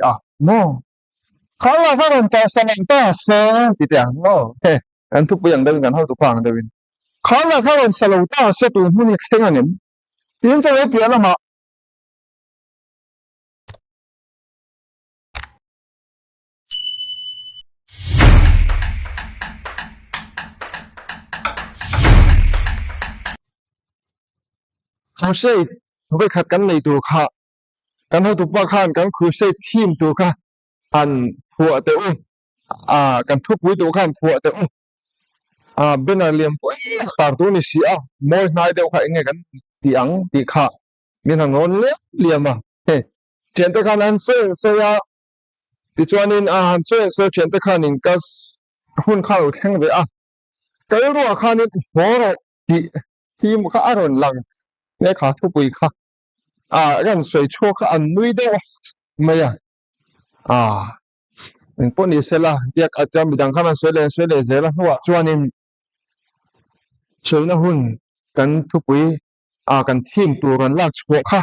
à no khá là phát triển ta sang ta sẽ thì tiếng no he anh thúc bây giờ đang gần hậu tụ phang đây khá là phát triển sa lâu ta sẽ tụ mình khen anh em tiếng cho lấy tiền là màเขาใช้ไปขัดกันในตัวข้ากันเขาตัวป้าข้านกันคือใช้ทีมตัวข้าอันผัวเตอกันทุบวิตัวข้านผัวเตเป็นอะไรเลี้ยงไปตาตัวนี้เสียมอยนายเดียวข้าเองกันตีอังตีข้ามีทางโน้นเลี้ยงมาเฮ้เจนตะข้านั้นเสียที่จวนนินหันเสียเจนตะข้านินก็หุ่นข้าวแข็งไปก็รู้ว่าข้านี่หัวเราทีมข้าอารมณ์หลังเนี่ยข้าทุบวิข้ากันสวยชั่วข้าอันนุ้ยเดียวไม่เป็นพวกนี้เสร็จละเดี๋ยวอาจจะมีดังข้ามันสวยเลยเสร็จละหัวจวนนินสวยนะหุ่นกันทุบวิกันทีมตัวกันลากชั่วข้า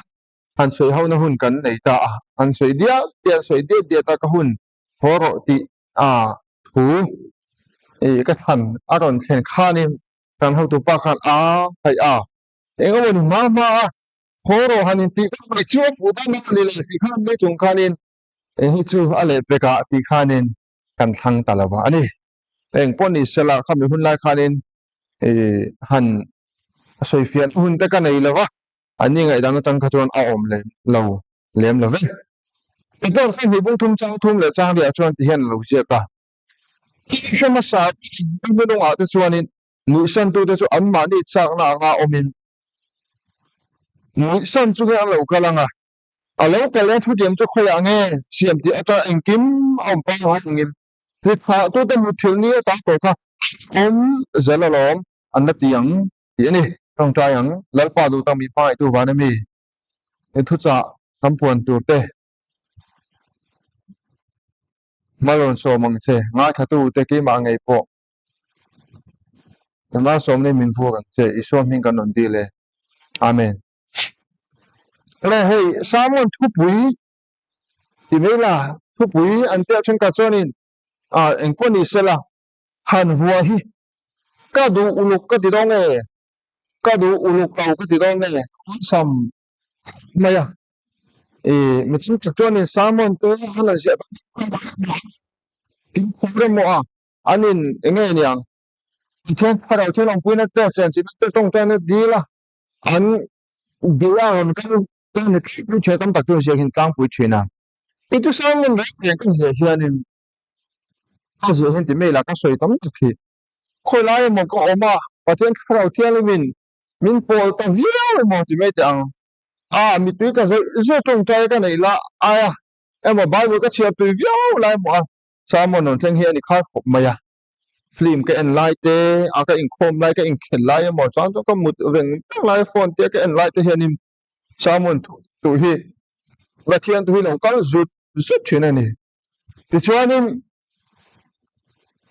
อันสวยเขานะหุ่นกันในตาอันสวยเดียวสวยเดียวตาก็หุ่นหัวเราตีถูก็ทันอารมณ์แข่งข้านี่กันเขาตัวปากกันไปเองก็วันนี้มาหัวเราหันตีก็ไปชั่วฟูดไม่เลยตีข้าไม่จงข้านี่ให้ชั่วอะไรไปกะตีข้านี่กันทั้งตลอดอันนี้เองพวกนี้เสร็จละข้ามีหุ่นไล่ข้านี่หันสวยเฟียนหุ่นแต่กันไหนเลยวะอันนี้ไงดังนั้นตั้งขจรเอาอมเลยเราเลี้ยมเราเว้ยเป็นต้นข้ามีบุ้งทุ่มจ้างทุ่มเลยจ้างเดียวชวนที่เห็นเราเสียกันที่มาสาบไม่ต้องแต่ชวนนี่มุสันตัวแต่ชวนอันมานี่จากหน้างาอมินมุสันจุกอันเรากำลังเราแต่เล่นทุเรียนจะค่อยยังไงเสียมที่อาจารย์เองกิมเอาไปหาเงินที่พาตัวแต่มุทิลนี้ตั้งตัวข้าเจริญล้อมอันนั้นที่ยังที่นี่ต้องใจยังแล้วป้าดูต้องมีป้ายตัววันนี้มีทุกจ่าทำพวนตัวเต้มาลงโซมังเชง่ายขัดตัวเตกี้มาไงพอแต่มาสมนี่มินพูกันเชอิสวามิงกันนนดีเลยอาเมนแล้วเฮ้ยสามวันทุบปุ๋ยที่ไม่ละทุบปุ๋ยอันเดียวฉันกัดจอนินเอ็งคนนี้เสละหันหัวฮีก็ดูอุลุกก็ติดตรงเองก็ดูอุลุกเก่าก็ติดตรงเองซ้ำไม่ไม่ใช่จักจอนินสามวันตัวหันเสียกินคุ้มเลยมั้งอันนี้เองเนี่ยที่ฉันพาเราที่ลงปุ๋ยนั่นเจ้าเจนสินั่นต้องเจนนั่นดีละอันเดียวมันก็เนี่ยที่เชื่อตั้งแต่ตัวเสียหินตั้งปุ๋ยเชื่อนะitu sama dengan kan sehian ini kan sehian di mana kan soi tam tak ki koi lai mo ko oma patien khrau tiang min pol ta hiao mo di mai tang mi tu ka zo tong tai ka nei la aya em mo bai mo ka chia tu viao lai mo sa mo non theng hian ni kha khop ma ya film ka en lai te ka in khom lai ka in khen lai mo chang to ka mut veng lai phone te ka en lai te hian ni sa mo tu hi la thian tu hi long kan zut chuyện này thì cho nên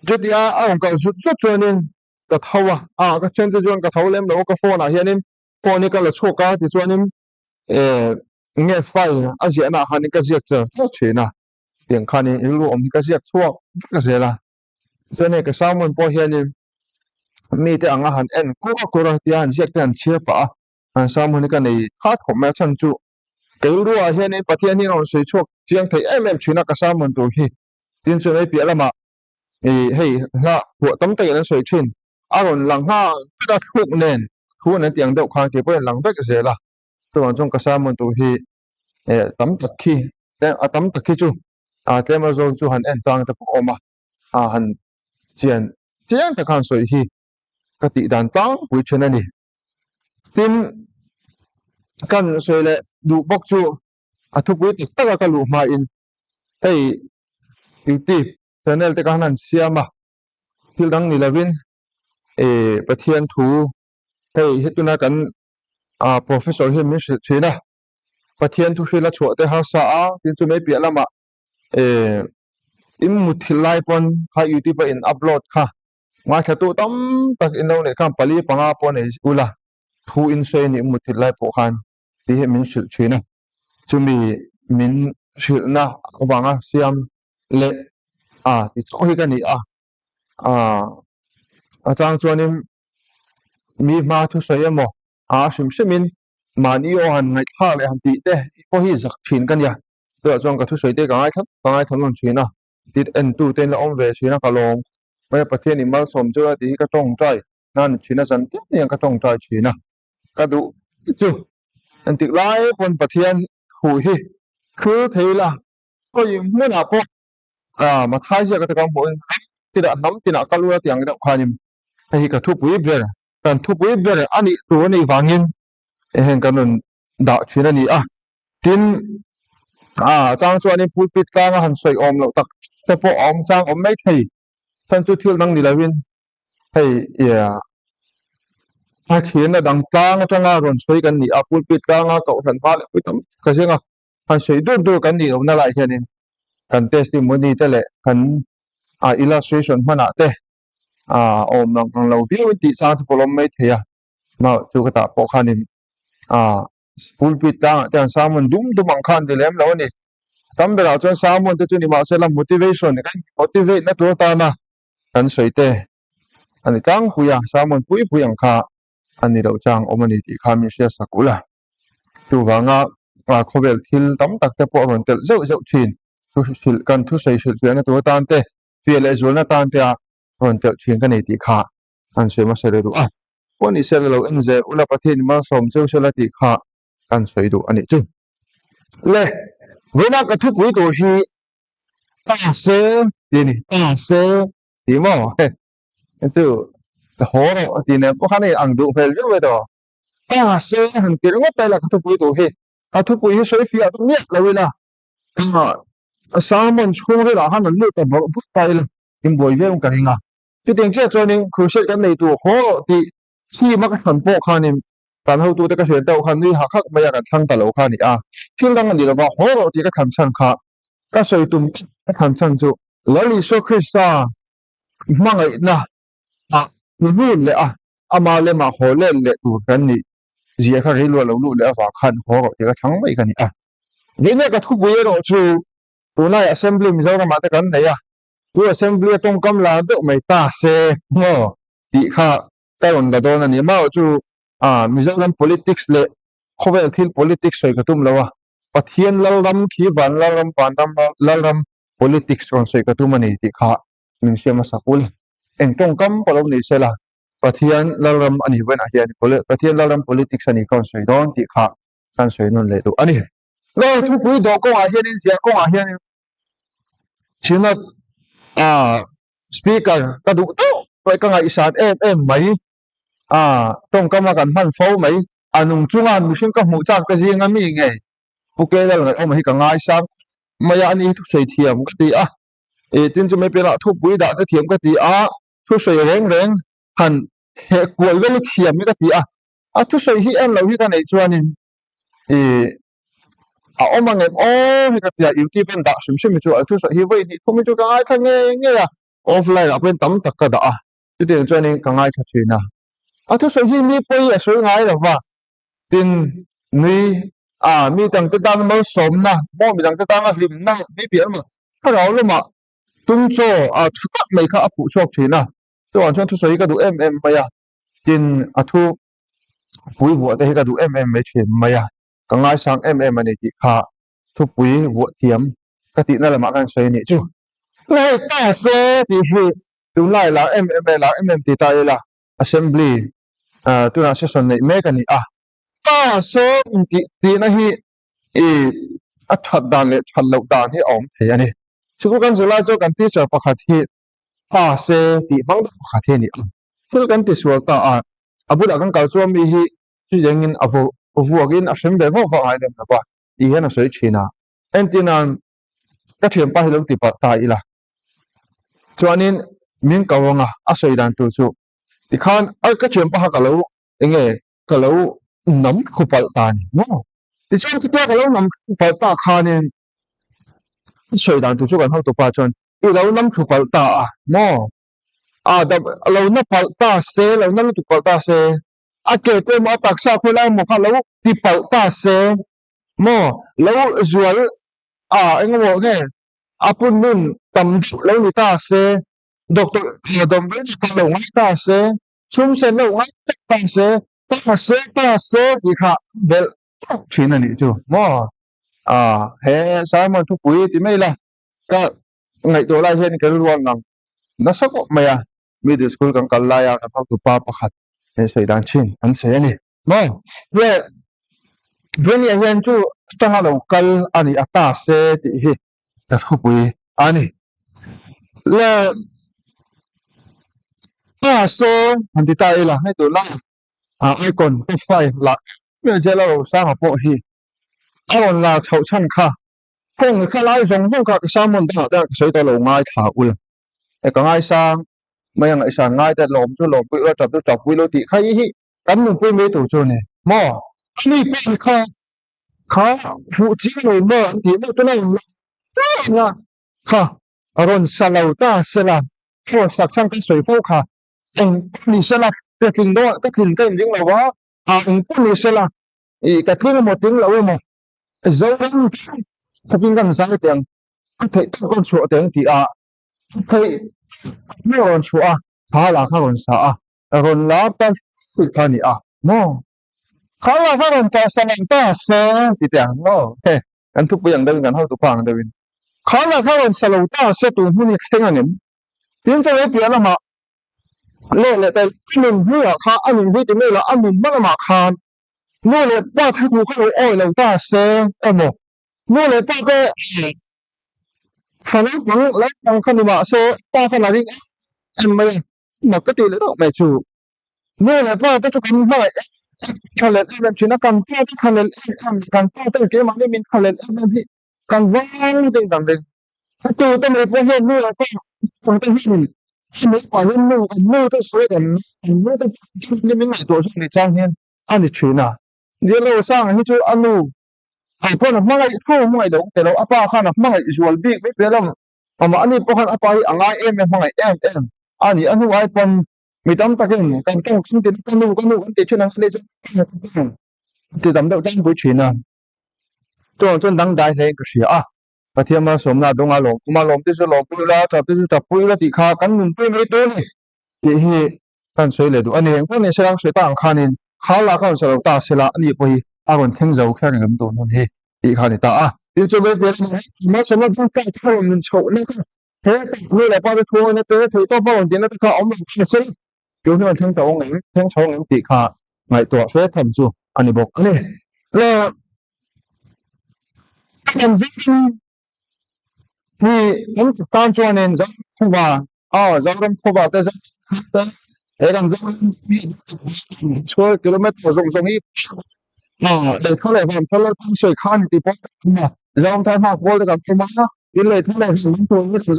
jadi ông cái chút cho nên cái thâu cái chân cho cái thâu lên đó cái phone hiện nên phone này cái là chua cá thì cho nên nghe phải gì nào hắn cái gì chứ chuyện nào tiếng khan này lúc ông cái gì chua cái gì là cho nên cái sao mình bỏ hiện nên mi thì anh hắn en cố ra thì hắn gì cái chia pa sao mình cái này khác không mấy chân chú cái lúc hiện nay bắt hiện nay nó sẽ chua chiang thấy em chuyện là cái sao mình tôi hi tin sự này biết là mà hey là của tấm tay nó soi trên còn lăng ha cái thuốc nền tiếng đậu khang thì bây giờ lăng vét cái gì là tôi trong cái sao mình tôi hi tấm tật khi tấm tật khi chú thế mà rồi chú hắn em trang tập ôm hắn chiang cái khang soi hi cái tỷ đàn tăng với chuyện này tin kan soi le du bok chu thu pui ti taka ka lu ma in hey youtube channel te ka nan siama thil dang ni lavin pathian thu hey hetuna kan professor hi mi china pathian thu hila chu te ha sa tin chu me pi lama im muthilai pon kha youtube in upload kha ma khatu tam tak in lo ne kam pali panga pon ei ula thu in sei ni muthilai po khan ti he min sil china chumi min na wanga siam le ti chaw hi ka ni chang chuanin mi ma thu soi emaw hrim hrimin mani o han ngai thla le han ti te pawh hi zak thin kan ya tu chuan ka thu soi te ka ngai thon lon thina tit en tu ten la om ve thina ka lom mai pathian i mal som chu ti ka tong trai nan thina san te ni ka tong trai thina ka du chu an tik lai pon pathian hu hi khu theila ko i mun a po ma thai ja ka ta kam bo ti da nam ti na ka lu tiang da khanim hi ka thu pui ber kan thu pui ber ani tu nei wangin hen kanun da thina ni tin chang chuanin pulpit ka nga han soi om lo tak te po om chang om mai thei than chu thil nang ni lawin hei ya thien na dang tlang atanga ron soi kan ni pulpit ka nga ko than pa le puitam ka senga han soi dur kan ni na lai hianin kan testimony te le kan illustration mana te om nang lo vi ti sang thu polom mai theya ma chu ka ta po khanin pulpit ta tan samun dum ang khan de lem lo ni tam bera chuan samun te chu ni ma sela motivation kan motivate na tu ta na kan soi te ani kang huya samun pui ang kha ani ro chang omani ti kha mi sia sakula tu wanga khovel thil tam tak te po ron tel zeu thin thu sil kan thu sei sil na tu tan te fiel e zul na tan te ron tel thin kan nei ti kha an soi ma sere du poni sere lo enze ula pathin ma som cheu sela ti kha kan soi du ani chu le vena ka thu pui tu hi ta se ti mo chu the whole ti ne po khane ang du fel ju do ta se han ti ngo ta la ka thu pui tu hi ka thu pui hi soi fi tu ni lo la salmon chhung re la han lu ta bo bu tai la tim boi ve ka ringa ti teng che choning crucial kan nei tu ho ti chi ma ka han po khanin kan ho tu te ka hel tau khan ni ha khak maya ka thang ta lo kha ni thil dang ani lo ba ho ti ka khan chan kha ka soi tum ka khan chan chu lali so khrista mangai na nu le ama le ma ho le tu kan ni zia kha ri lo lu le fa khan ho ti ka thang mai ka ni ni ne ka thu bu ye ro chu tu nai assembly mi zo ma ta kan nei tu assembly tong kam la do mai ta se no ti kha ta on da don ani ma chu Mizoram politics le khovel thil politics soi ka tum lawa pathian lalram khi van lalram pandam lalram politics on soi ka tum ani ti kha min siama sakul eng tong kam polom ni sela pathian lalram ani wen a hian pathian lalram politics ani kon soi don ti kha kan soi non le tu ani lo thu pui do ko a hian in sia ko a hian china speaker ka du to kai ka ngai sat em mai tong kama kan man fo mai anung chunga mission ka mu chak ka jinga mi nge puke dal ngai om hi ka ngai sam maya ani thu sei thiam ka ti tin chu me pela thu pui da ta thiam ka ti thu sei reng han he kwal vel thiam mi ka ti thu sei hi em lo hi ka nei chuanin om ang em hi ka ti youtube en da sim chu thu sei hi voi ni thu mi chu ka ngai kha nge offline apen tam tak ka da chu ti chuanin ka ngai kha thina thu soi hi mi poi soi ngai lo wa tin mi mi tang te dan mo som na mo mi tang te dan lim na mi pian ma ka ro lo ma tum cho thak mai kha aphu chok thina to an chon thu soi ka du ma ya tin thu pui wo te ka du mai chen ma ya ka ngai sang ani ti kha thu pui wo tiam ka ti na la ma kan soi ni chu lai ta se ti hi tu lai la la ti ta la assembly tu na session nei me ka ni so ti na hi that dan le thal lo dan hi om the ani chu kan zula cho kan ti cha pakhat hi se ti bang pakhat he ni thil kan ti sual ta abu da kan kal chu mi hi chu jengin avu agin asem be vo hai dem na ba ti he na soi china entinan ka thiam pa hi lo ti pa ta ila chuanin min kawanga asoi dan tu chu ti khan ka thiam pa ka lo enge ka lo nam khupal ta ni no ti chuan ki ta ka lo nam khupal ta khanin soi dan tu chu kan ho to pa chuan i lo nam khupal ta no da lo na pal ta se lo na tu pal ta se ke te mo tak sa khulai mo kha lo ti pal ta se mo lo zual anh ngồi nghe apun nun tầm lâu người ta sẽ doctor đồng với ta lâu ngay ta sẽ chúng sẽ lâu ngay ta sẽ gì khác về chuyện này chứ mà he Simon thu quý thì mấy là cái ngày tối nay hiện cái luôn ngang nó sắp mày middle school kang kalaya ka pag tupa pakat so idang chin an se ni mo ye when ye hen chu tanga lo kal ani ata se ti hi ta phui ani le ta se an ti ta ila hai to la icon to fai la me je lo sa ma po hi on la chau chan kha kong kha lai zong zong ka sa mon da da so ta lo ngai tha ul e ka ngai sang mấy anh ấy sáng ngay tại lồng cho lồng bự cho chọc bự lô tị khai hi cắn một bự mấy tổ cho này mò đi bự kha kha phụ chỉ người mơ thì nó cái này nha kha rồi sao ta sẽ là cho sạc sang cái水泡kha anh đi sẽ là cái kinh đó cái kinh cái những là quá anh cũng đi sẽ là cái kinh một tiếng là mà dấu lắm cái kinh gần sáng cái tiếng có thể con chuột tiếng thì thấyไม่รอนชัวข้าลาข้ารอนสารอนลาตันคือข้านี่โม่ข้าลาข้ารอนแต่สนังแต่เสียติดอย่างโม่เฮ้กันทุกอย่างเดินกันเท่าทุกฝั่งเดินข้าลาข้ารอนสลาวตาเสียตัวผู้นี้แข่งอันนี้เพียงแต่เปลี่ยนละมาเล่แต่หนึ่งเพื่อข้าอันหนึ่งที่จะไม่ละอันหนึ่งไม่ละมาข้าโม่เลยป้าที่ผู้ข้าอ้อยเราตาเสียโม่โม่เลยป้าก็ขณะนั้นแล้วทางขณะว่าเสียป้าขณะนี้ไม่มาก็ตีเลยต้องไม่ชูเมื่อไหร่พ่อก็จะกันไม่คันเล่นแบบชินักการพ่อที่คันเล่นการพ่อตั้งเกมมันไม่มีคันเล่นแบบที่การว่างดึงต่างดึงถ้าจูต้องมีพ่อเห็นเมื่อก็คงต้องเห็นสมัยก่อนเล่นเมื่อต้องสวยกันเมื่อต้องยังไม่หมายตัวสุดในจ้างเห็นอันนี้ชื่อน่ะเดี๋ยวเราสร้างให้ช่วยอันนู้ไอ้พ่อหนักมากไอ้พ่อไม่ได้แต่เราอาป้าข้าหนักมากไอ้ส่วนบิ๊กไม่เป็นแล้วมาอันนี้พ่อข้าอาป้าอ่างไอเอ็มไม่ไงเอ็มอันนี้อันนู้นไอ้ปนมีตั้งแต่กันกันต้องสิ่งที่กันนู้นที่ช่วยนั่งเล่นที่ทำได้ตั้งบุญชีน่ะจนตั้งได้เลยก็เสียประเทศมาสมนาดงอาลงมาลงที่สุดลงปุยละจับปุยละที่ขากันมุนปุยไม่ตัวนี่ที่กันสวยเลยดูอันนี้พวกนี้เสียงสวยต่างขานินขาละเขาสลับตาเสียละอันนี้ไปวันแข่งเจ้าแข่งกันตัวนั่นเองที่ขานี่ตาที่จะไปเปลี่ยนมาสมนาต้องการเข้ามันโฉนี่ก็เฮ้ยนี่แหละพอจะทัวร์เนี่ยตัวถือตัวพ่อคนเดียวแล้วก็เอามาเสียเดี๋ยวนี้มันแข่งตัวเองแข่งโฉเองที่ขาไงตัวช่วยทำจู่อันนี้บอกนี่แล้วอันที่นี่ผมการชวนเองจะพูดว่าจะเริ่มพูดว่าแต่จะเอ็งจะช่วยกิโลเมตรส่งอีเดี๋ยวเท่าไหร่ผมเท่าไหร่ต้องช่วยข้านี่ตีพอมาเราทำมากพอจะกันประมาณเดี๋ยวเลยเท่าไหร่สิ่งตัวนี้คือ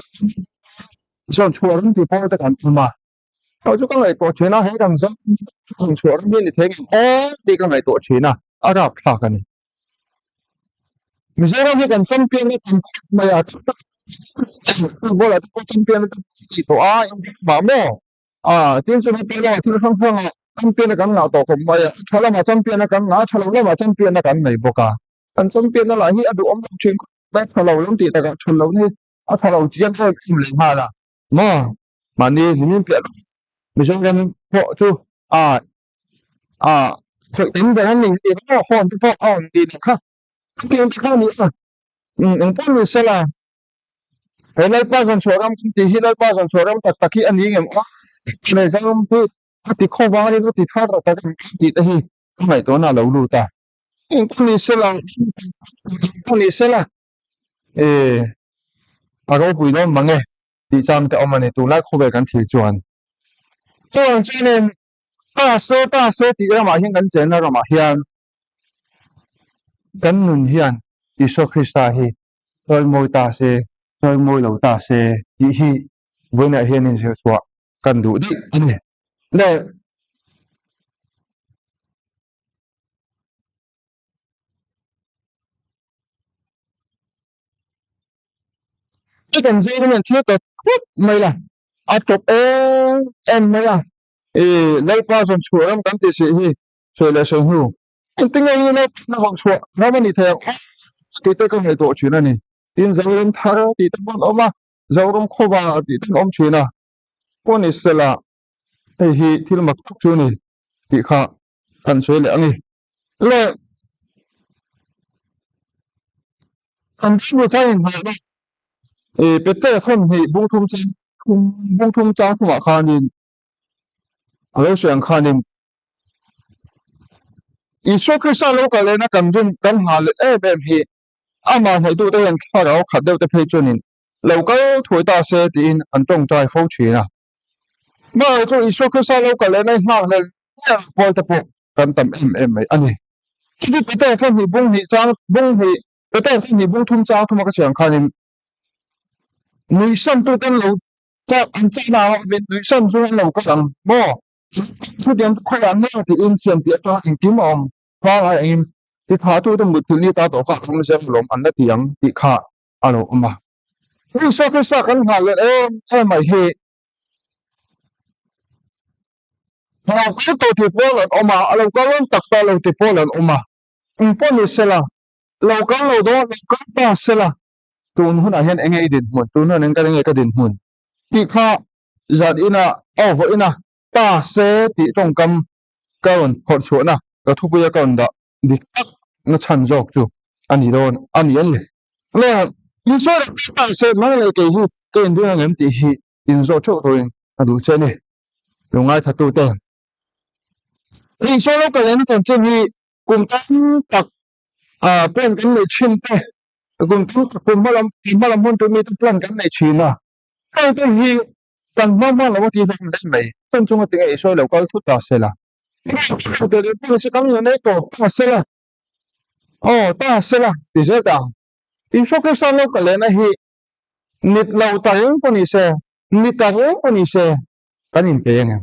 ส่วนชัวร์ที่พอจะกันประมาณเขาจะก็เลยตัวเชน่าให้กันซะชัวร์ที่นี่เท่งดีก็เลยตัวเชน่าอะไรพลากันนี่ไม่ใช่ว่าให้กันซ้ำเพียงไม่ทำไม่อาจจะบอกแล้วตัวซ้ำเพียงไม่ต้องจิตตัวยังบ้าโม่ที่สุดที่เป็นว่าที่เราฟังซ้ำเพียงกันหนาตัวผมไม่ชะลอมาซ้ำเพียงกันหนาชะลอแล้วมาซ้ำเพียงกันไม่บอกกันซ้ำเพียงนั่นแหละที่อดูอมชิงแม้ชะลอล้มตีแต่กันชะลอนี่ชะลอจีนก็คุ้มเลยมาละมันนี่เปลี่ยนไม่ใช่กันพอจู่ถึงเป็นแบบนั้นนี่เองก็คนที่พอดีนะครับเกี่ยวกับข้าวนี้อย่างพวกนี้เสละเฮ้ยเราป้าสันชัวรำที่เราป้าสันชัวรำตักกี้อันนี้เงี้ยในสังคมที่ข้อว่านี่ก็ติดท่าแต่กันติดที่ทำไมตัวน่าเราดูตาพวกนี้เสละปากก็คุยน้องมังเงที่จำแต่เอามาในตัวแรกเข้าไปกันที่จวนเนี่ย大些ที่เรามาเห็นกันเจนเรามาเห็นกันนุ่นเห็นอิสุคริสต์ฮีโดยมวยตาเสโดยมวยเหล่าตาเสที่วันนี้เห็นนี่เสียสวะกันดูดิเนี่ยไอ้กันเจนเนี่ยที่ตัวไม่ละจบไม่ละเราป้าสันชัวรำกันที่สิช่วยเลยส่งหูจริงๆนี่เราฟังชัวเราไม่ได้เท่าที่เต้ก็ให้ตัวชื่อนั่นนี่ tin zorum thara ti tan oma zorum khoba ti tan china poni sela hi thil mak thuk chu ni ti kha kan soi le angi le kan chu chai ma ba pete khon hi bung thum chang khuma khanin alo seng khanin iso khisa lo ka le na kan jun kan hal em hi ama hai tu te yan khara khat deuh te phei chunin local thoi ta se tin an tong trai fo china ma chu iso khisa lo ka le na hna le pol te po kan tam em mai ani chi pete khon hi bung hi chang bung hi pete khon hi bung thum chang thuma ka siang khanin nui san tu ten lo cha an cha na min nui san chu lo ka sang mo thu diam khoi an na ti in siam ti ta in kim om fa ai in ti tha tu tu mu tu ni ta to kha khong se lom an na tiang ti kha alo ma ri so ka sa kan ha le em mai he na ku to ti po lan oma alo ka lon tak ta lo ti po lan oma in po ni sela lo ka lo do lo ka ta sela tun hun a hen enge din mun tun hun enge enge ka din mun ti kha zat ina over ina ta se ti tong kam karon phot chu na ka thu pu ya karon da dik tak na chan jok chu ani don ani an le le in so da ta se ma le ke hi ke in du ngam ti hi in zo chu to in adu che ni lu ngai tha tu te in so lo ka le na chan chen hi kum tak pen kan le chin te kum malam hun tu mi tu plan kan le chin na kai te hi kan ma lo ti dan dan mai chân chung ti ai so lo ka thu ta se la te le pi se kan ne to ta se la ta se la ti se ta in so ka sa lo ka le na hi nit lo ta yung po ni se nit ta yung po ni se kan in pe nga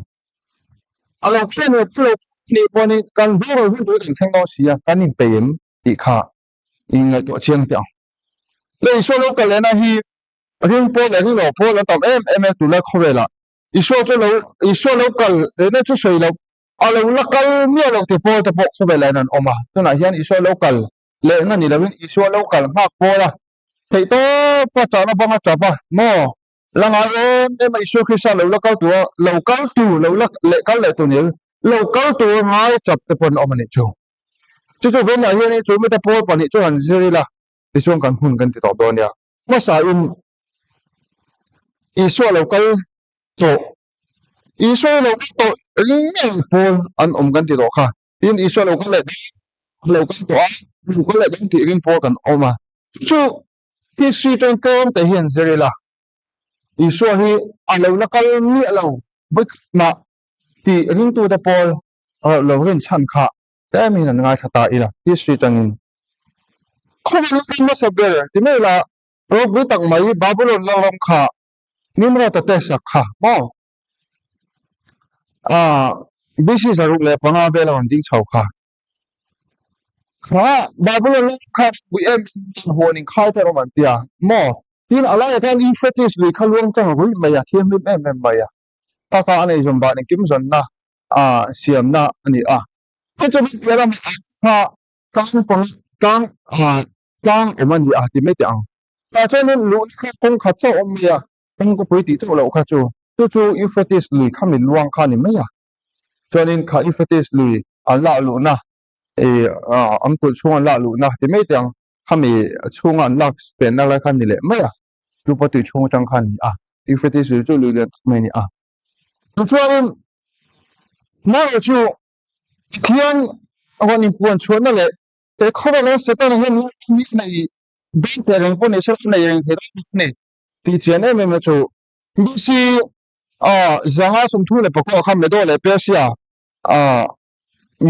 alo se ne pro ni po ni kan bu ro hu tu kan thang lo si ya kan in pe yem ti kha in ngai to chiang ta le so lo ka le na hi ring po le ring lo po la tam em tu la kho ve la iso lo kal le na chu soi lo alo la kal mi lo te po kho ve la nan oma to na hian iso lo kal le na ni lo iso lo kal ma po la thei to pa cha na banga cha pa mo langa em mai iso khisa lo kal tu lo le kal le tu ni lo kal tu ngai chap te pon oma ni chu ve na hian ni chu me te po pa ni chu han ziri la iso kan hun kan ti to do nia ma sa iso lo kal to iso lo to ring pol an kan ti do kha in iso lo kal le lo kal to lo kal le dang ti ring pol kan oma chu ki si tong kom te hian zeri la iso hi alo la kal mi lo bik na ti ring tu te pol lo rin chan kha te mi na ngai thata ila ki si tang in khom ma sa ber ti me la ro bu tak mai babulon la rom kha nimra ta te sak kha mo bisi saruk le panga bela on ding chau kha babulon la kha bu em honing khai ta roman tia mo tin ala ya kan in fetis li khalwang chang hui maya thiam lim em maya ta ka anei jom ba ni kim zon na siam na ani ke chu bela ha kang pang kang oman ya ti me tiang ta chen lu kha kong kha cha om ya kong ko pui ti chu lo kha chu in fetis li khamin luang kha ni maya chuanin kha in fetis li ala lu na angkul chunga la lu na ti me tiang khami chunga lak pen na la khan ni le maya lu pa tu chung chang khan ni in fetis li chu lu le me ni chuanin na chu thian awani puan chuan na le te khoba le seta na hen ni nei ben te reng po ne sa nei reng the ne ti chen em me chu bisi zanga sum thu le pako kham me do le persia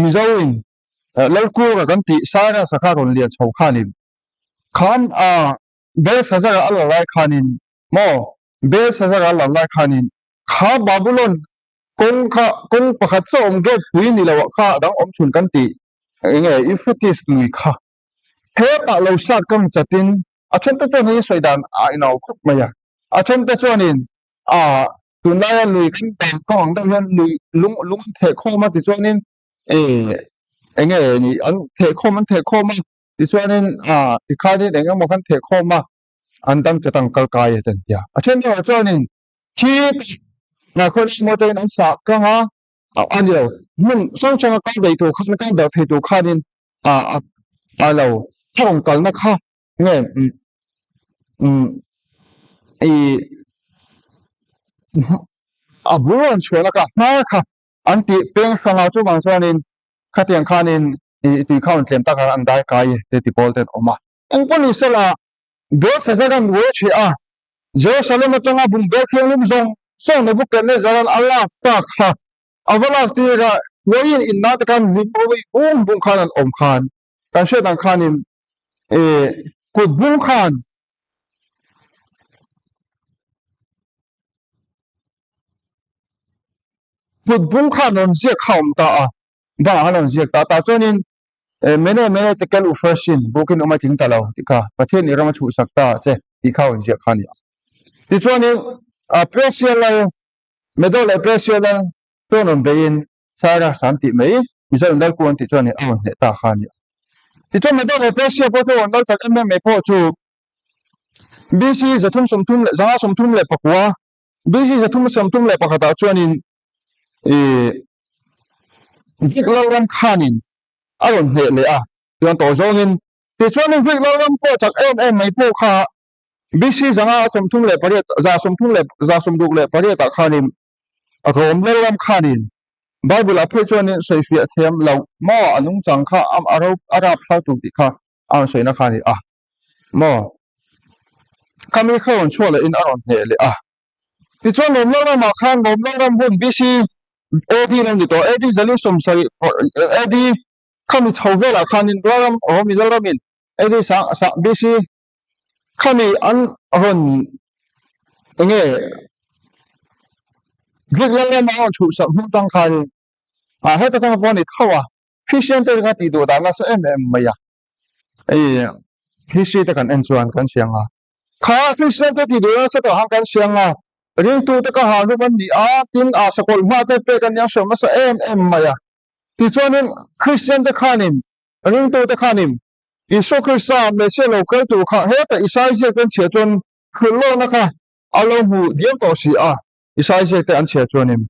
mizawin lalku ga kan ti sara sakha ron lian chau khanin khan be sajara al lai khanin mo be sajara al lai khanin kha babulon kong pakhat so om ge pui ni lo kha dang om chun kan ti nge ifetis lui kha he ta lo sa kam chatin achen ta chon hi soidan inau khop maya achen ta chonin tun la lui kan tan kong dang hian lui lung the kho ma ti chonin nge ni an the kho man the kho ma ti chuanin ti kha ni engemaw kan the kho ma andam chatang kalkai ten tia athen no chuanin khi na khol moten an sa ka nga anilo mun song changa ka dei tu khasna ka da thei tu khanin a alo thong kal na kha nge i abuan chhuana ka na kha anti peng khanga chu bang chuanin khatiang khanin ti khaun tlem ta ka an dai kai te ti polten oma ang police la do sazagan we chi a Jerusalem atanga bum bel thianglim zong song na bukan ne zaran Allah ta kha avala ti ra woin in na ta kan ni bowi bum khan om khan kan she dang khanin kut bum khan on ziak khaum ta a ba hanon ziak ta chuanin mene te kal u first bukin oma ting ta lo tika pathen ni rama chu sakta che ti khaun ziak khani ti chuanin pressure la medal pressure la tonon bein sara santi mei misal dal kuan ti chuanin awon he ta khani ti chuan medal pressure po chu dal chak em me po chu BC zathum somthum le zanga somthum le pakwa BC zathum somthum le pakhata chuanin hik lam khanin aron he le a chuan to zongin ti chuanin hik lam po chak em mai po kha BC zanga somthum le pariat za somduk le pariat ta khanin akom le lam khanin Bible a phei chuanin soifi athem lo mo anung chang kha am arab thau tu ti kha an soina khani a mo kami khawon chhuala in aron he le a ti chuan lom lo ma khan lom lo hun BC AD nam ni to AD zali somsari AD kami chhawvela khanin ram o mi zalramin AD sa BC kami an hon nge gigla ma chu sa hu tang khan heta tang poni thawa Christian te ga ti do da na sa maya Christian te kan enchuan kan sianga kha Christian te ti do sa to hang kan sianga ring tu te ka ha nu ban ni a tin a sakol ma te pe kan yang shoma sa maya ti chuanin Christian te khanin ring tu te khanin Isu Krista me se local tu kha heta isai je kan che chon khullo na kha alo hu diam to si a isai je te an che chonim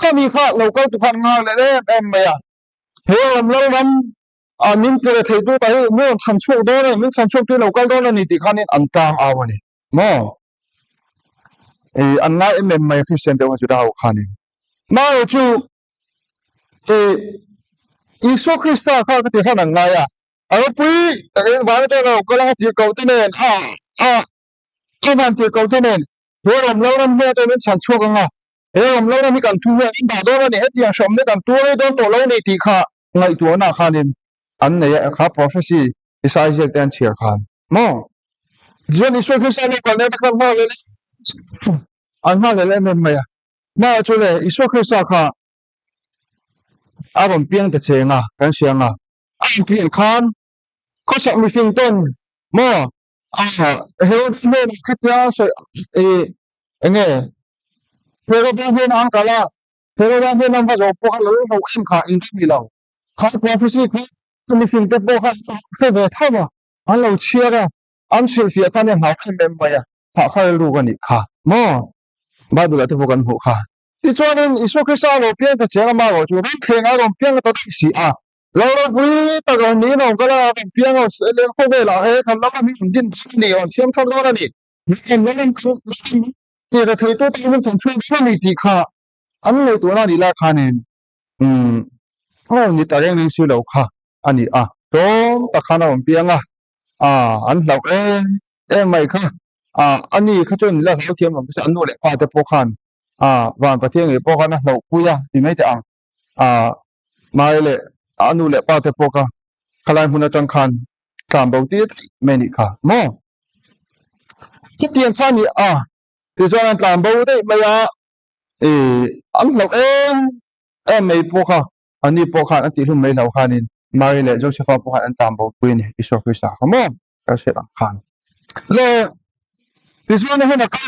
khami kha local tu khan nga le maya he lam min te thei tu ta mo chan chuk do ne min chan chuk tu local do ni ti khanin an tang awani mo an na mai Christian te wa chu da khani ma chu Isu Krista kha ka ti khan nga ya alo pui ta ke ba ta lo ko lang ti ko te nen ka man ti ko te nen ho ram lo ram me te min chan chuk nga he ram lo ram mi kan thu in ba do ni he tiang shom ne kan tu re don to lo ni ti kha ngai tu na khanin an ne kha prophecy isai je ten chiar khan mo joni so ke sa le ko ne ka ma le an ma le me me ya na chu le isu ke sa kha abam piang te chenga kan sianga an pian khan ko sa mi fing ton mo he ne khatya so enge pero ba hen ang kala pero ba hen ang va zo po ka lo ho khim kha in mi lo kha prophecy kha mi fing te po kha fe ve tha ma an lo chia ra an sil fi kha ne ha khan mem ma ya kha kha lu ga ni kha mo Bible te po kan ho kha ti chuanin Isu Krista lo pian te chenga ma lo chu ri khenga rom pian to si a lo pui ta ga ni no ka la pian o le kho ve la he khan la mi fun din ni on thiam thon lo na ni em le len khu ni da thei to ta min chan chu sa ni ti kha an le to na ni la kha nen ni ta reng ning si lo kha ani a to ta khana on pianga an lo mai kha ani kha chon la ho thiam ma sa an no le pa te po khan van pathian e po khan lo puya ti mai te ang mai le anu le pa te po ka khalai huna chang khan kam bo ti me ni kha mo ki tiang khan ni ti chuan kam bo te maya an lo mai po kha ani po khan an ti hlum mai lo khanin mai le Joseph po khan an tam bo puin Isu Krista mo ka se lang khan le ti chuan huna ka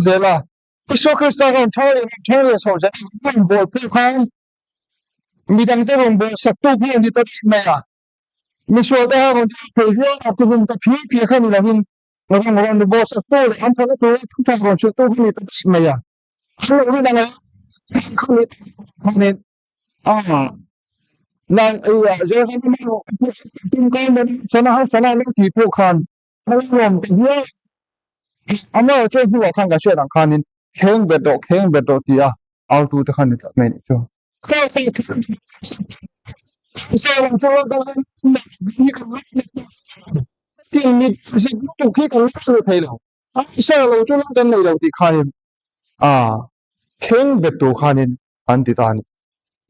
zela Isu Krista kan thai so ja bo pe khan mi dang te rom bo sak tu phi ni ta me ya mi so da ron phei ho ta tu ta phi khan ni la hin ngawang ni boss to le am thana to thu thang ron chu to ni ta maya so ni na ngai ni nang ai je han ma tin ko men sana ni ti phu khan han rom te ye ama che hu khan ka che dang khan in kheng bet do ti a au tu ta khan ni ta me ni cho ko so lam so da ni ka tin ni se tu ki ka so thai lo sa lo chu lo dan nei lo ti khan à kheng bet do khan in an ti ta ni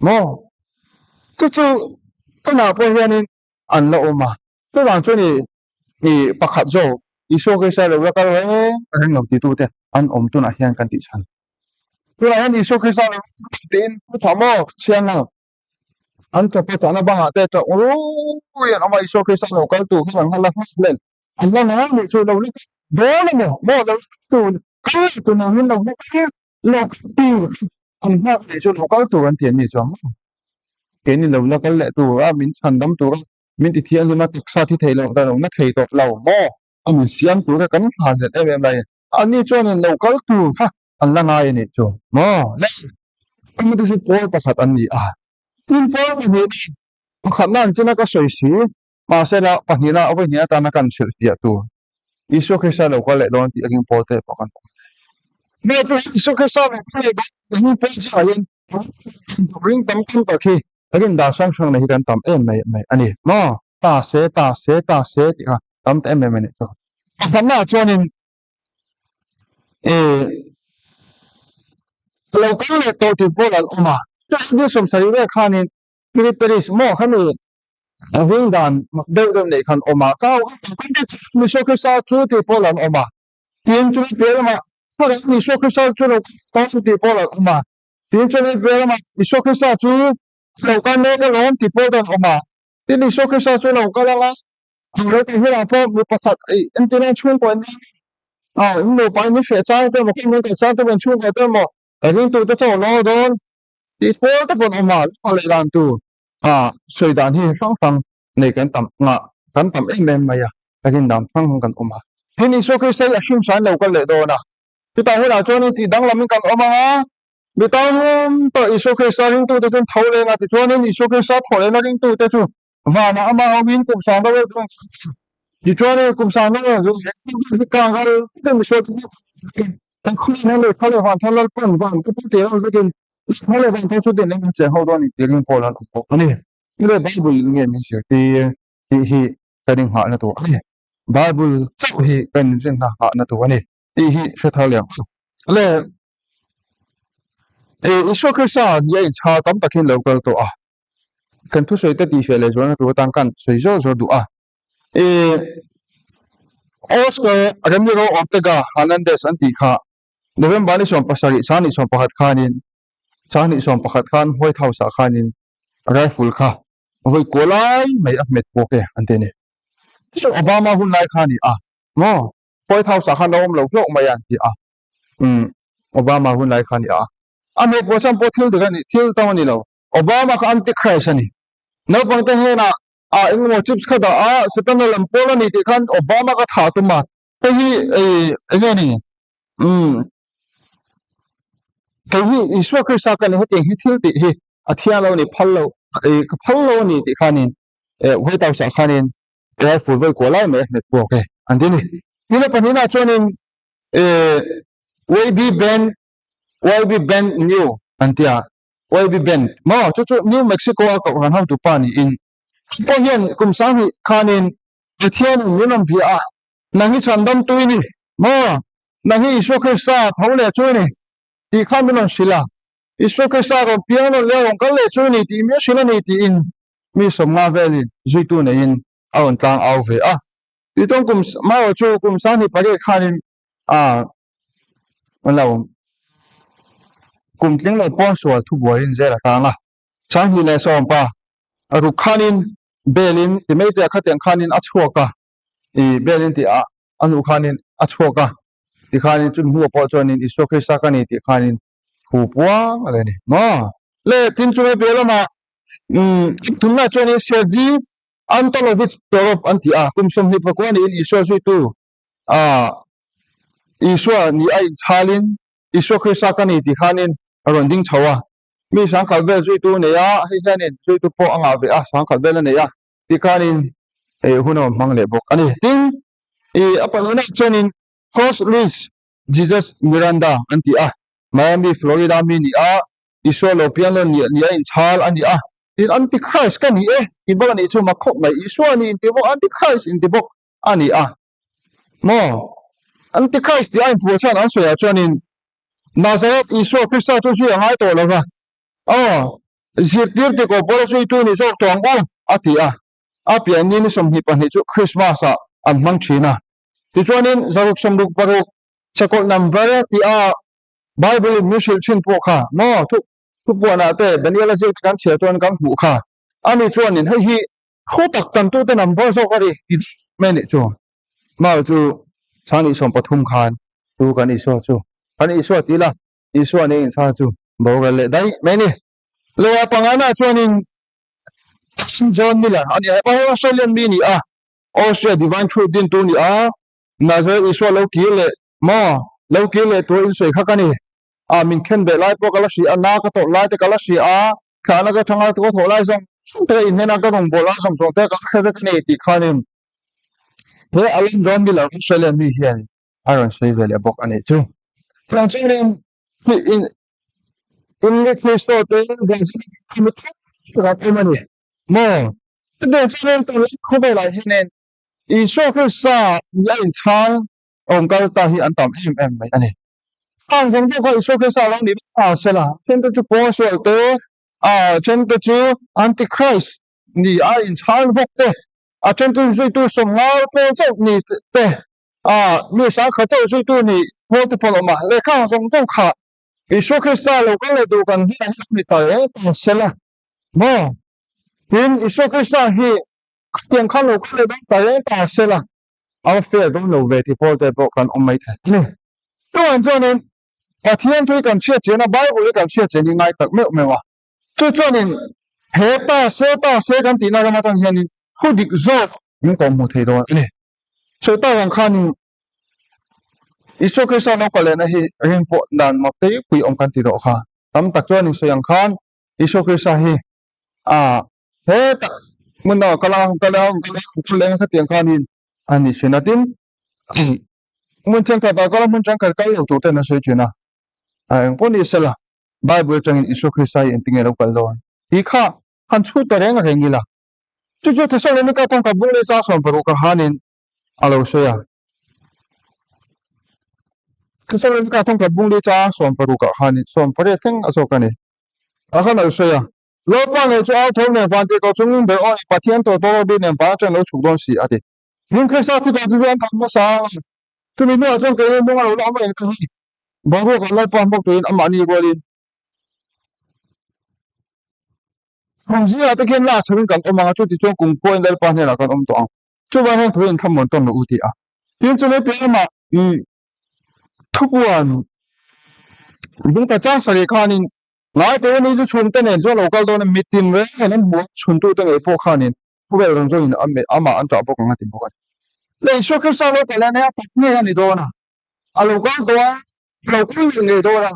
mo chu cái nào bây giờ nên ăn lẩu mà cái làm cho ni bạc hạt dầu đi số cái sao là cái này anh làm tí tu thế anh tu na hiền cái tí san tu na hiền đi số cái sao là tiền tu thảm mo xiên nào anh cho bắt anh bang hạt cho ôi anh mà số cái sao là cái tu cái thằng hắn là lên anh là nói mình chơi đâu đi đó là mo đâu cái tu nào hiền đâu cái lộc tu anh ha để cho nó cái tu anh tiền gì cho cái này lâu là cái lệ tù á mình sản đâm tù mình thì thiên luôn là thực sa thì thầy lâu ta lâu nó thầy tọt lâu mò mình xiêm tù cái cắn hàn giật em này anh đi cho nên lâu cái tù ha anh là ngay này cho mò đấy anh mới đi播把khát anh đi à tin播mà đi khát nan cho nó có sợi xí mà sẽ là bằng như là ở bên nhà ta nó cần sợi xí tù isu cái sao lâu cái lệ đó thì anh播thế bảo con mẹ tôi isu cái sao này cái này播cho anh ring tâm tâm bạc khi again da sang sang nahi kan tam em ani mo ta se ti ha tam em ni to tam na chonin e lo kan le to ti bola oma ta ni som sari ve khanin militaries mo khani wing dan mak deu nei khan oma ka mi so ke sa chu ti bola oma tin chu pe ma sa ni so ke sa chu lo ta chu ti bola oma tin chu pe ma mi so ke sa chu lâu cái này cái lon thì bao giờ mà thì đi số cái sao số lâu cái là rồi thì là po một phát thật anh chỉ nên chung quanh anh đâu phải mình phải sao tôi mà khi mình phải sao tôi mình chung quanh tôi mà ở những tôi cho nó đó thì po tôi còn mà phải làm tu suy đoán thì双方này cái tầm em mày cái đam双方cái mà thì đi số cái sao sinh sản lâu cái lệ đó nè thì tại sao cho nên thì đang làm mình cái mà bị tao tự isu cái sao những tôi cho thâu lên là thì cho nên isu cái sao thâu lên là những tôi cho và mà ông viên cũng sang đó thì cho nên cũng sang đó rồi cái càng cái một số cái khu này hoàn thành là còn cái tiền là cái nó là hoàn thành số tiền này sẽ hậu đó thì tiền bỏ là không này cái này Bible nghe mình sẽ thì cái định họ là tổ này Bible sau thì cần riêng họ là tổ này thì sẽ thâu liền là isu cái sao vậy cha tấm tắc hiện local to kan thu soi ta ti fe le zo na tu tang kan soi zo du Oscar Ramiro Ortega Hernandez an ti kha November ni som pasari sani som pakhat khan White House a khanin rifle kha voi kolai mai ahmet poke antene so Obama hun lai khani mo White House a khan lom lo hlok mai an ti Obama hun lai khani ame posam po thil de ni thil tawni lo Obama ka anti Christ ani no pangte he na engmo chips kha da september lam pola ni ti khan Obama ka tha tu ma te hi enge ni ke hi isu Christ ka ni he hi thil ti hi athia lo ni phal lo ni ti khanin White House khanin rifle voi ko lai me net po ke andini ni na panina chonin YB Ben New antia YB Ben mo chu New Mexico ko han hau tu pani in po hian kum sang hi khanin athian ni nam bia nangi chandam tuini mo nangi isu Christ thole chuini ti khan non sila isu Christ ro piano le ong kal le chuini ti mi sila ni ti in mi somnga veli zuitu ne in aon tang au ve ti tong kum ma chu kum sang hi pare khanin wala kum tling lo pon so thu boy in zera tanga sang hi le som pa ru khanin belin ti me te khateng khanin achuaka belin ti anu khanin achuaka ti khanin chun hu po chonin isu Christ ka ni ti khanin hu puang ale ni ma le tin chu me belo ma tunna chonin sergi Antonovich Torov anti kum som ni pakwan in isu tu Isua ni ai chalin Isua Krista kani ti khanin aron ding chawa mi sang kalbe zui tu ne ya hi hanin zui tu po anga ve a sang kalbe ne ya ti khanin huno mangle bok ani ting apalona chonin Cross Luis Jesus Miranda anti Miami Florida mi ni Isua lo piano ni ai chal ani in Antichrist kani ibang ni chu makhok mai Isua ni intibok Antichrist intibok ani mo Antichrist ti ai pu chan an soya chonin Nazareth Isua Krista tu su ngai to lo ba zirtir te ko polo su tu ni so tong ati pian ni som hi pan hi chu Christmas an mang china ti chonin zaruk samruk paruk chakol number ti Bible mushil chin po kha no tu po na te Daniel azil kan chia chon kan hu kha ani chonin hi khotak tan tu te number so kari meni chu ma chu chani som pathum khan tu kan Isua chu kan Isua tila Isua ni sa chu bogal le dai meni le pangana chonin John Miller ani Australian mi ni Austria Divine Truth din tu ni Nazareth Isua lo kile mo lo kile tu in soi khakani min khen be lai po kala si na ka to lai te kala si khana ka thanga to tho lai song te in na ka rong bola song song te ka khe ka ne ti khanim he Alan John Miller Australian mi hian aron sei vele bok ani chu Franconin in Cristo te ra mani mo de chen to ko be lai hinen Isua Krista yain chal kal ta hi an tam mai ani ang jong ko Isua Krista long ni sela chen to chu po so te chen to chu Antichrist ni in chal bok te chen to zui tu som ngao po chok ni te mi sa kha chau zui tu ni multiple ma le kha song song kha Isua Krista lo ka le du kan hi ni ta sela mo in Isua Krista hi tiang khan lo khle da ta sela fair dong lo ve ti pol te bo kan mai the chuan chuanin pathian thui kan chia chena Bible kan chia cheni ngai tak mewa chuanin he ta se kan tina ra ma tang hianin hudik zo min ko mu thei do ani so ta wang khan Isua Krista no kale na hi ring po dan mak te pui kan ti do kha tam tak chuanin so yang khan Isua Krista hi he ta mun na kala leng kha tiang khanin ani sinatin mun chang ka ba kala mun chang ka lo tu te na soi china poni sela Bible chang Isua Krista in tinge lo kal don hi kha han chu ta reng ngila chu te so le ka tong ka bu le sa som paru ka hanin alo soya so le ka tong ka bu le cha som paru ka hanin som pare theng asokani akhan alo soya lo pa ne chu au thong ne ban te ko chung be pathian to bi ne ba chang lo chu don si ati ning Krista ti da ju an tham ma sa tu ni no chang ke mo lo lo ma ka hi ba ko ka lai pa mok tu in amani bolin hong ji ta ken la chang kan ma chu ti chong kung point dal pa ne la kan to chu ba hong thuin tham mon ton no uti tin chu le pe ma thupuan ding ta chang sari khanin ngai te ni chu chun te ne jo local don mitin we ne mo chun tu te e po khanin pu be ron jo in ama an ta po kan ti po le Isua Krista lo ka la ne ta ne ni do na local do local ni do na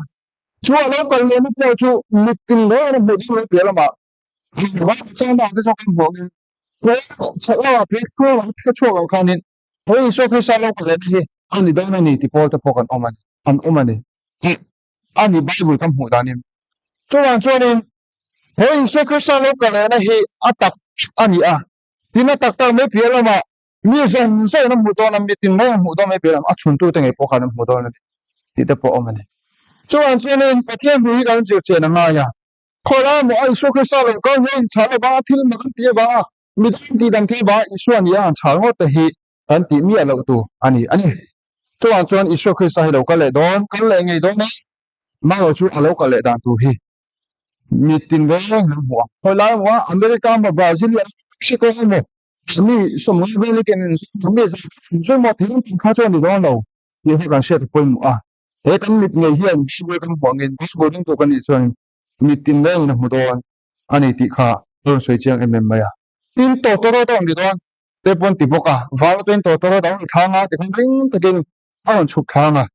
chu local ne ni po chu mitin le ne mo chu pe la ma wa cha ma de so kan bo ni ko cha la pe ko wa pe chu kan khanin ho Isua Krista lo ka le ni ani do na ni ti po ta po kan omani ani Bible kam hu da ni chuan chuanin he Isua Krista lo ka le na hi atak ani tina tak tak me pialama mi zon so na mu do na mi tin mo mu do me pialam chun tu te nge po khan mu do na ti te po omani chuan chuanin pathian hui kan chiu che na nga ya khola mo Isua Krista lo ka yin cha ba thil ma kan ti ba mi ti dam the ba Isua ni an cha ngo te hi kan ti mi alo tu ani chuan Isua Krista hi lo ka le don kan le nge don na ma lo chu alo ka le dan tu hi mitin ve na mo khola mo America ma Brazil Mexico mo mi som mo ve le ken mi so mo thil kha chuan ni don lo ye kan shet poi mo he kan mit nge hian shi we kan hwang in bo ding to kan ni chuan mitin ve na mo don ani ti kha ron soi chiang maya tin to ni don te pon ti boka wal ten to dang thanga te kan ring takin aron chuk thanga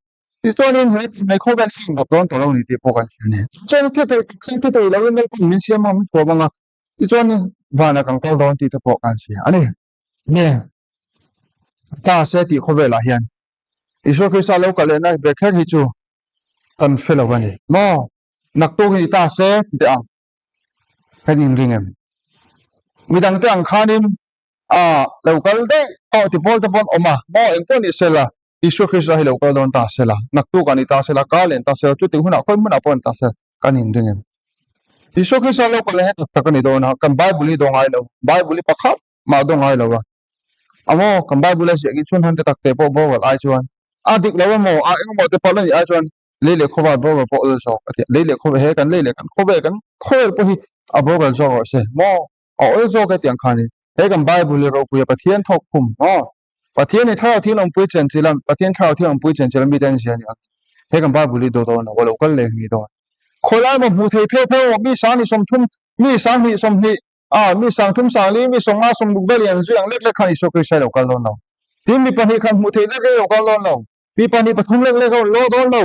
ti chuanin he mai kho ben hing bop don to lo ni ti bokan ne chuan te te lo in mel min siam ma mi to banga ti chuanin wana kang kal don ti te bokan sia ani ne ta se ti kho vela hian iso krista lo ka le na be kher hi chu kan felo bani mo nak to hi ta se ti ang kanin ringem midang te ang khanim local de ti pol te pon oma mo engpon ni sela isu krista hi local don ta sela naktu kani ta sela kalen ta sela tu ti huna khoi mun apon ta sela kanin ringem isu krista local he ta kani don ha kan bible ni dong ai lo bible pakhat ma dong ai lo wa amo kan bible se gi chun han te tak te po bo wal ai chuan adik lo mo a eng mo te pol ni ai chuan lele khoba bo po so lele khobe he kan lele kan khobe kan khoel po hi abogal so se mo ol so ka tiang khani he kan bible ro pu ya pathian thok khum pathian ni thao thi long pui chen chilam pathian thao thi long pui chen chilam mi den sia ni he kan bible do do na walo kal le ni do khola mo mu thei phe phe mi sang ni som thum mi sang ni som ni mi sang thum sang li mi song ma som bu belian zuang lek lek khani so kristai lo kal no tin mi pani khan mu thei lek lo kal no mi pani pathum lek lek lo do no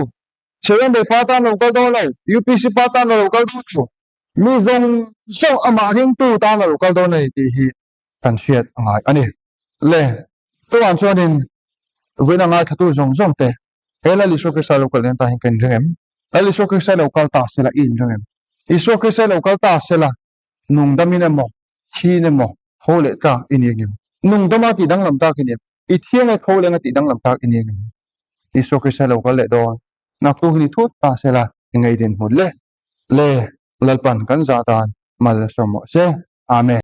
seven de pata lo kal do no upc pata lo kal do mi zong so amaring tu ta lo kal do nei ti hi kan fiat angai ani le to an chuanin vina ngai thatu zong zong te hela li so kristai lo kal den ta hin kan rem ali so kristai lo kal ta sela in rem iso kristai lo kal ta sela nung damina mo hi ne mo hole ta iningim nung dama ti dang lam ta kini I thiang ai thole nga ti dang lam ta iningim iso kristai lo kal le do nak tu ni thut ta sela ngai den hul le lalpan kan za tan mal so mo se amen